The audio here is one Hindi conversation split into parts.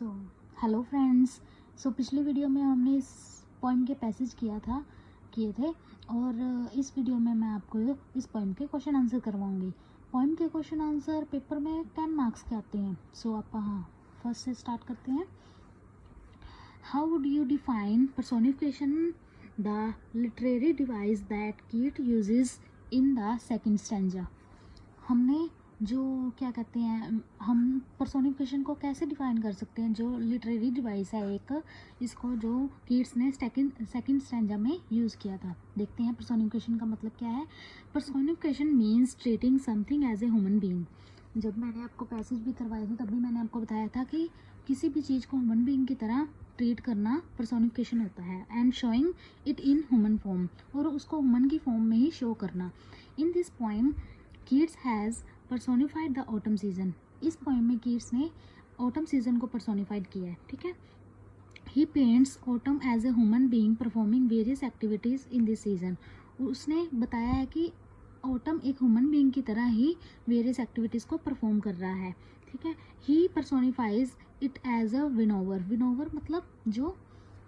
तो हेलो फ्रेंड्स। पिछली वीडियो में हमने इस पॉइंट के पैसेज किए थे और इस वीडियो में मैं आपको इस पॉइंट के क्वेश्चन आंसर करवाऊंगी। पॉइंट के क्वेश्चन आंसर पेपर में 10 मार्क्स के आते हैं। आप फर्स्ट से स्टार्ट करते हैं। How would you define personification the literary device that Keats uses in the second stanza. हमने जो क्या कहते हैं, हम पर्सोनिफिकेशन को कैसे डिफाइन कर सकते हैं। जो लिटरेरी डिवाइस है एक, इसको जो कीट्स ने सेकंड स्टैंजा में यूज़ किया था। देखते हैं पर्सोनिफिकेशन का मतलब क्या है। Personification means treating something as a human being. जब मैंने आपको पैसेज भी करवाए थे तब भी मैंने आपको बताया था कि किसी भी चीज़ को ह्यूमन बीइंग की तरह ट्रीट करना पर्सोनिफिकेशन होता है। And showing it in human form, और उसको ह्यूमन की फॉर्म में ही शो करना। In this poem Keats has personified the autumn season. इस पोएम में कीट्स ने ऑटम सीजन को पर्सोनिफाइड किया है। ठीक है। He paints autumn as a human being performing various activities in this season. उसने बताया है कि ऑटम एक ह्यूमन बीइंग की तरह ही वेरियस एक्टिविटीज़ को परफॉर्म कर रहा है। ठीक है। He personifies it as a winnower. Winnower मतलब जो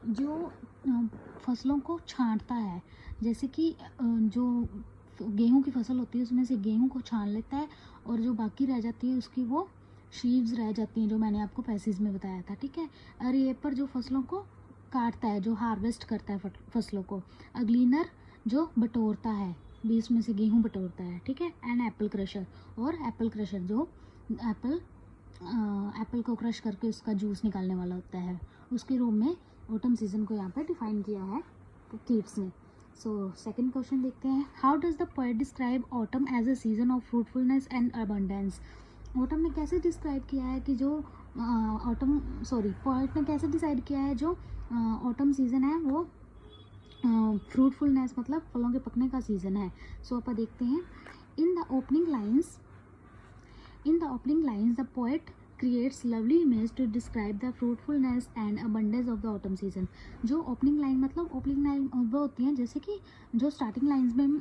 जो फसलों को छांटता है। जैसे कि जो गेहूं की फसल होती है उसमें से गेहूं को छान लेता है और जो बाकी रह जाती है उसकी वो शीव्स रह जाती हैं, जो मैंने आपको पैसेज में बताया था। ठीक है। और ये पर जो फसलों को काटता है, जो हार्वेस्ट करता है फसलों को। अग्लीनर जो बटोरता है, बीच में से गेहूं बटोरता है। ठीक है। एंड एप्पल क्रशर, और एप्पल क्रशर जो एप्पल को क्रश करके उसका जूस निकालने वाला होता है। उसके रूप में ऑटम सीजन को यहाँ पे डिफाइन किया है कीट्स ने। सेकंड क्वेश्चन देखते हैं। How does the poet describe autumn as a season of fruitfulness and abundance. Autumn ने कैसे डिस्क्राइब किया है कि जो पोएट ने कैसे डिसाइड किया है जो ऑटम सीजन है वो फ्रूटफुलनेस मतलब फलों के पकने का सीजन है। आप देखते हैं। In the opening lines the poet creates lovely image to describe the fruitfulness and abundance of the autumn season। जो ओपनिंग लाइन वो होती हैं, जैसे कि जो स्टार्टिंग लाइंस में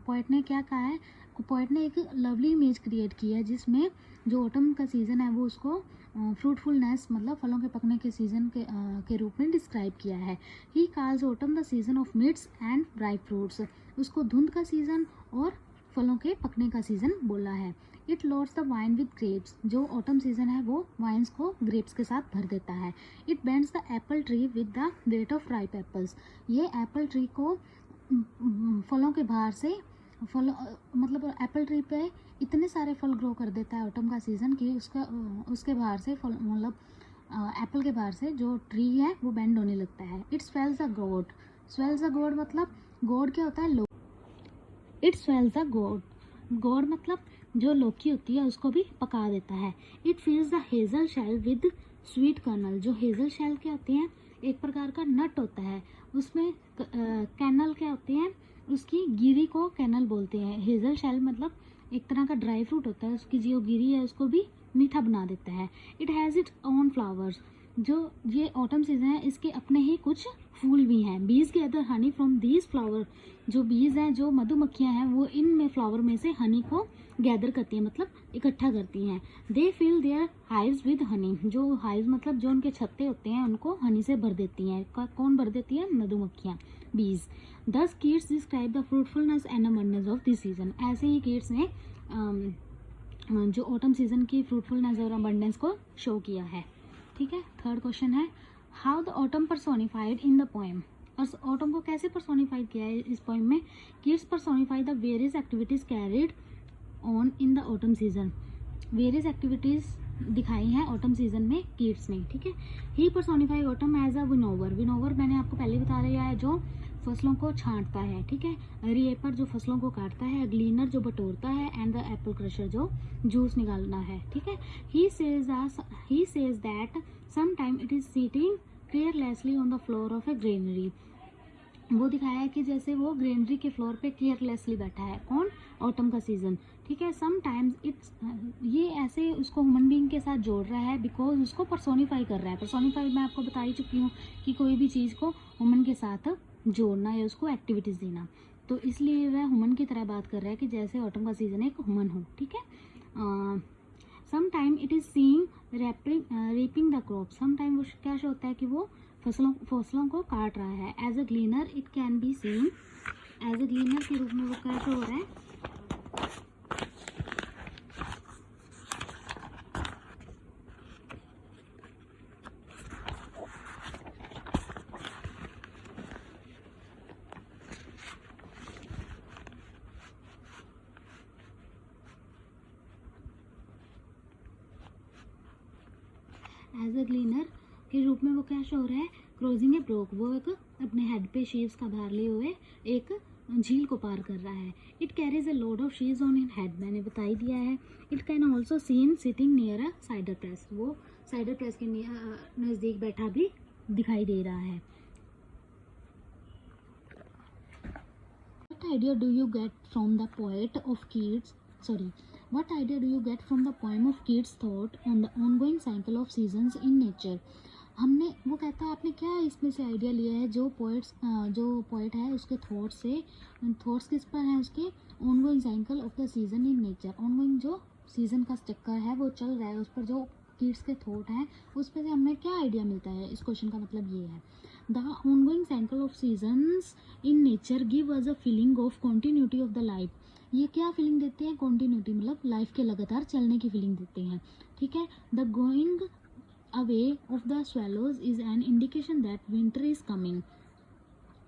पोएट ने क्या कहा है, पोएट ने एक लवली इमेज क्रिएट की है जिसमें जो ऑटम का सीज़न है वो उसको फ्रूटफुलनेस मतलब फलों के पकने के सीज़न के रूप में डिस्क्राइब किया है। He calls autumn the season off midst and dry fruits. उसको धुंध का सीज़न और फलों के पकने का सीज़न बोला है। It loads the wine with grapes. जो ऑटम सीजन है वो वाइन्स को ग्रेप्स के साथ भर देता है। It bends the apple tree with the weight of ripe apples. ये एप्पल ट्री को फलों के भार से मतलब एप्पल ट्री पे इतने सारे फल ग्रो कर देता है ऑटम का सीजन कि उसके भार से फल मतलब एप्पल के भार से जो ट्री है वो बेंड होने लगता है। इट स्वेल्स द गोड। स्वेल्स द गोड मतलब गोड क्या होता है, लो। इट स्वेल्स द गोड। गोड मतलब जो लौकी होती है उसको भी पका देता है। It fills the hazel shell with sweet kernel. जो हेजल शेल क्या होती हैं, एक प्रकार का नट होता है, उसमें कैनल क्या होती हैं, उसकी गिरी को कैनल बोलते हैं। हेजल शेल मतलब एक तरह का ड्राई फ्रूट होता है, उसकी जो गिरी है उसको भी मीठा बना देता है। It has its own flowers. जो ये ऑटम सीजन है इसके अपने ही कुछ फूल भी हैं। बीज gather honey from these flower. जो बीज हैं, जो मधुमक्खियां हैं, वो इन में फ्लावर में से हनी को गैदर करती हैं मतलब इकट्ठा करती हैं। They fill their hives with honey. जो हाइव्स मतलब जो उनके छत्ते होते हैं उनको हनी से भर देती हैं। कौन भर देती है, मधुमक्खियां, बीज। दस Keats describe the fruitfulness and abundance of this season. ऐसे ही कीट्स ने जो ऑटम सीजन की फ्रूटफुलनेस और अबंडेंस को शो किया है। ठीक है। थर्ड क्वेश्चन है, how the autumn personified in the poem. और ऑटम को कैसे पर्सोनिफाइड किया है इस पोएम में। Keats personified the various activities carried on in the autumn season. Various activities दिखाई हैं ऑटम सीजन में कीट्स ने। ठीक है। He personify autumn as a winnower. Winnower मैंने आपको पहले बता दिया है, जो फसलों को छांटता है। ठीक है। रीएपर जो फसलों को काटता है, ग्लीनर जो बटोरता है, एंड द एप्पल क्रशर जो जूस निकालना है। ठीक है। He says that some time it is sitting carelessly on the floor of a granary. वो दिखाया है कि जैसे वो ग्रेनरी के फ्लोर पे केयरलेसली बैठा है। कौन, ऑटम का सीजन। ठीक है। समटाइम्स इट्स, ये ऐसे उसको ह्यूमन बीइंग के साथ जोड़ रहा है बिकॉज उसको पर्सोनिफाई कर रहा है। पर्सोनिफाई मैं आपको बता ही चुकी हूँ कि कोई भी चीज़ को ह्यूमन के साथ जोड़ना या उसको एक्टिविटीज़ देना, तो इसलिए वह ह्यूमन की तरह बात कर रहा है कि जैसे ऑटम का सीजन एक ह्यूमन हो। ठीक है। Some time it is seeing reaping the crop, some time वो क्या शो होता है कि वो फसलों को काट रहा है। As a gleaner it can be seen, as a gleaner के रूप में वो क्या शो हो रहा है, एज अ ग्लीनर के रूप में वो क्या शो हो रहा है, क्रॉसिंग ए ब्रोक, वो एक अपने हेड पे शीव्स का भार लिए हुए एक झील को पार कर रहा है। It carries a load of sheaves on in head, मैंने बता ही दिया है। It can also seen sitting near a cider press, वो साइडर प्रेस के नज़दीक बैठा भी दिखाई दे रहा है। What idea do you get from the poet of Keats? Sorry. What idea do you get from the poem of Keats' thought on the ongoing cycle of seasons in nature? हमने वो कहता है आपने क्या इसमें से आइडिया लिया है, जो पोएट है उसके थॉट्स किस पर हैं, उसके ongoing cycle of the season in nature, ongoing जो सीजन का चक्कर है वो चल रहा है उस पर जो कीट्स के थॉट हैं उस पर से हमें क्या आइडिया मिलता है। इस क्वेश्चन का मतलब ये है, the ongoing cycle of seasons in nature give us a feeling of continuity of the life, ये क्या फीलिंग देते हैं, कॉन्टीन्यूटी मतलब लाइफ के लगातार चलने की फीलिंग देते हैं। ठीक है, the going away of the swallows is an indication that winter is coming,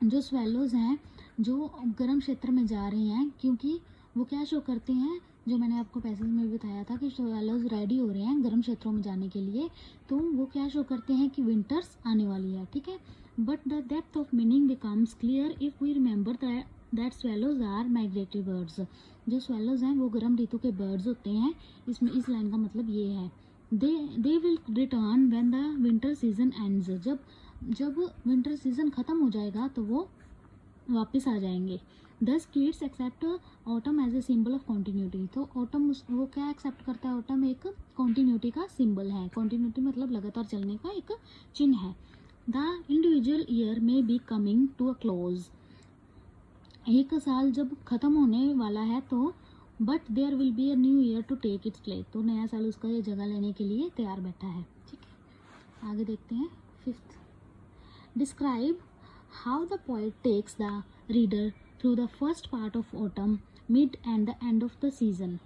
जो स्वेलोज हैं जो गर्म क्षेत्र में जा रहे हैं, क्योंकि वो क्या शो करते हैं, जो मैंने आपको पैसेज में भी बताया था कि स्वेलोज रेडी हो रहे हैं गर्म क्षेत्रों में जाने के लिए, तो वो क्या शो करते हैं कि विंटर्स आने वाली है। ठीक है, but the depth of meaning becomes clear if we remember that swallows are migratory birds, जो स्वेलोज हैं वो गर्म ऋतु के बर्ड्स होते हैं। इसमें इस लाइन का मतलब ये है, they will return when the winter season ends, जब विंटर सीजन ख़त्म हो जाएगा तो वो वापस आ जाएंगे। Thus Keats accept autumn as a symbol of continuity, तो ऑटम वो क्या एक्सेप्ट करता है, ऑटम एक कॉन्टीन्यूटी का सिंबल है, कॉन्टीन्यूटी मतलब लगातार चलने का एक चिन्ह है। द इंडिविजुअल ईयर में becoming to a close, एक साल जब ख़त्म होने वाला है तो but there will be a new year to take its place, तो नया साल उसका ये जगह लेने के लिए तैयार बैठा है। ठीक है, आगे देखते हैं। Fifth, describe how the poet takes the reader through the first part of autumn, mid and the end of the season.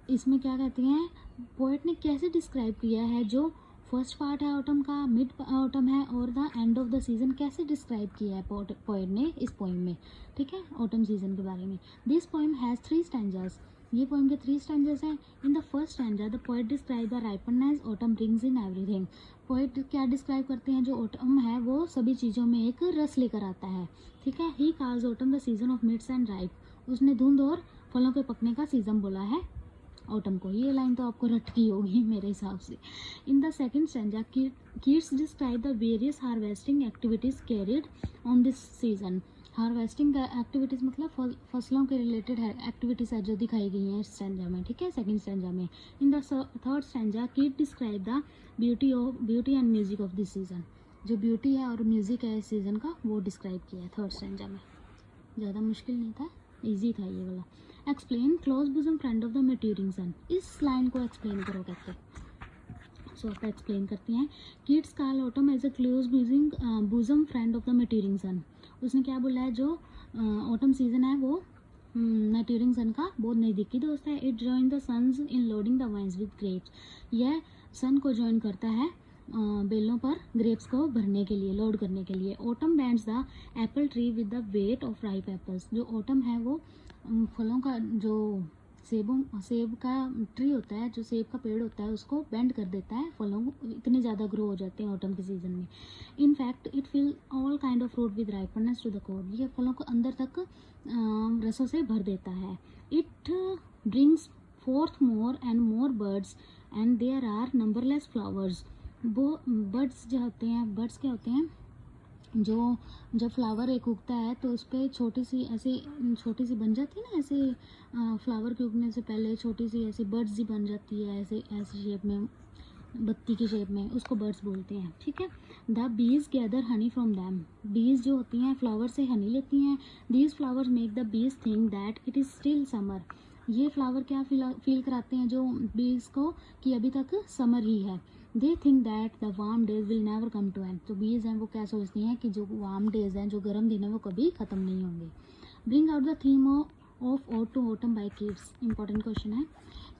इसमें क्या कहते हैं, पोएट ने कैसे डिस्क्राइब किया है, जो फर्स्ट पार्ट है ऑटम का, मिड ऑटम है और the end of the season कैसे डिस्क्राइब किया है पोएट ने इस पोइम में। ठीक है, ऑटम सीजन के बारे में। दिस पोइम हैज़ 3 स्टैंजास, ये पोइम के 3 स्टैंजास हैं। In the first stanza the poet describe the ripeness autumn brings in everything, poet क्या डिस्क्राइब करते हैं, जो ऑटम है वो सभी चीज़ों में एक रस लेकर आता है। ठीक है, he calls autumn the season of midst and ripe, उसने धुंध और फलों के पकने का सीजन बोला है ऑटम को। ये लाइन तो आपको रट की होगी मेरे हिसाब से। In the second stanza Keats describe the various harvesting activities carried on this season, harvesting activities मतलब फसलों के रिलेटेड एक्टिविटीज़ है जो दिखाई गई हैं इस स्टैंजा में। ठीक है, सेकंड स्टैंजा में। इन द थर्ड स्टैंजा कीट describe the beauty and music of this season, जो ब्यूटी है और म्यूजिक है इस सीज़न का वो डिस्क्राइब किया है थर्ड स्टैंजा में। ज़्यादा मुश्किल नहीं था, ईजी था ये वाला। Explain close bosom friend of the maturing sun, इस लाइन को एक्सप्लेन करो कैसे। सो आप एक्सप्लेन करती हैं, Keats call autumn as a close bosom friend of the maturing sun, उसने क्या बोला है, जो ऑटम सीजन है वो मैट्यूरिंग सन का बहुत नज़दीकी दोस्त है। It join the suns in loading the vines with grapes, यह सन को ज्वाइन करता है बेलों पर ग्रेप्स को भरने के लिए, लोड करने के लिए। Autumn bands the apple tree with the weight of ripe apples, जो ऑटम है वो फलों का जो सेब का ट्री होता है, जो सेब का पेड़ होता है उसको बेंड कर देता है, फलों इतने ज़्यादा ग्रो हो जाते हैं ऑटम के सीज़न में। In fact it fill all kind of fruit with ripeness to the core, ये फलों को अंदर तक रसों से भर देता है। It brings forth more and more birds and there are numberless flowers, वो बर्ड्स जो होते हैं, बर्ड्स क्या होते हैं, जो जब फ्लावर एक उगता है तो उस पर छोटी सी बन जाती है ना, ऐसे फ्लावर के उगने से पहले छोटी सी ऐसी बर्ड्स ही बन जाती है, ऐसे शेप में, बत्ती की शेप में, उसको बर्ड्स बोलते हैं। ठीक है, the bees gather honey from them, बीज जो होती हैं फ्लावर से हनी लेती हैं। These flowers make the bees think that it is still summer, ये फ्लावर क्या फील कराते हैं जो बीज को कि अभी तक समर ही है। They think that the warm days will never come to end. तो बीज हैं वो क्या सोचती हैं कि जो वार्म डेज हैं, जो गर्म दिन है, वो कभी ख़त्म नहीं होंगे। Bring out the theme of ode to autumn by Keats. Important question है।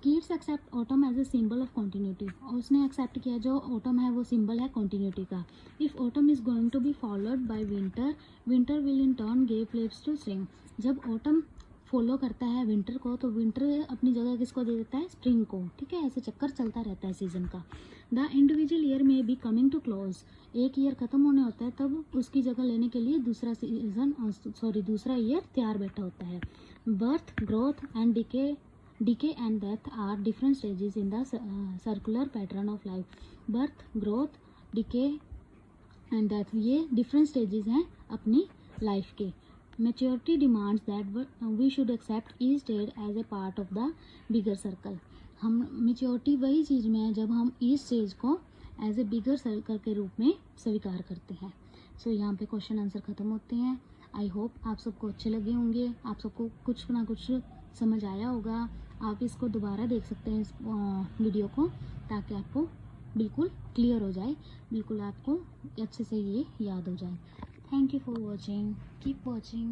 Keats accept autumn as a symbol of continuity. और उसने एक्सेप्ट किया जो ऑटम है वो सिंबल है कॉन्टीन्यूटी का। If autumn is going to be followed by winter, winter will in turn give place to spring. जब ऑटम फॉलो करता है विंटर को, तो विंटर अपनी जगह किसको दे देता है? स्प्रिंग को। ठीक है, ऐसे चक्कर चलता रहता है सीजन का। द इंडिविजुअल ईयर में बी कमिंग टू क्लोज। एक ईयर खत्म होने होता है, तब उसकी जगह लेने के लिए दूसरा दूसरा ईयर तैयार बैठा होता है। Birth, growth and decay and death are different stages in the circular pattern of life. Birth, growth, decay and death, ये डिफरेंट स्टेजेस हैं अपनी लाइफ के। Maturity demands that we should accept each stage as a part of the bigger circle. हम मेच्योरिटी वही चीज़ में है जब हम ईच स्टेज को एज ए बिगर सर्कल के रूप में स्वीकार करते हैं। सो यहाँ पे क्वेश्चन आंसर ख़त्म होते हैं। आई होप आप सबको अच्छे लगे होंगे, आप सबको कुछ ना कुछ समझ आया होगा। आप इसको दोबारा देख सकते हैं इस वीडियो को, ताकि आपको बिल्कुल क्लियर हो जाए, बिल्कुल आपको अच्छे से ये याद हो जाए। Thank you for watching. Keep watching.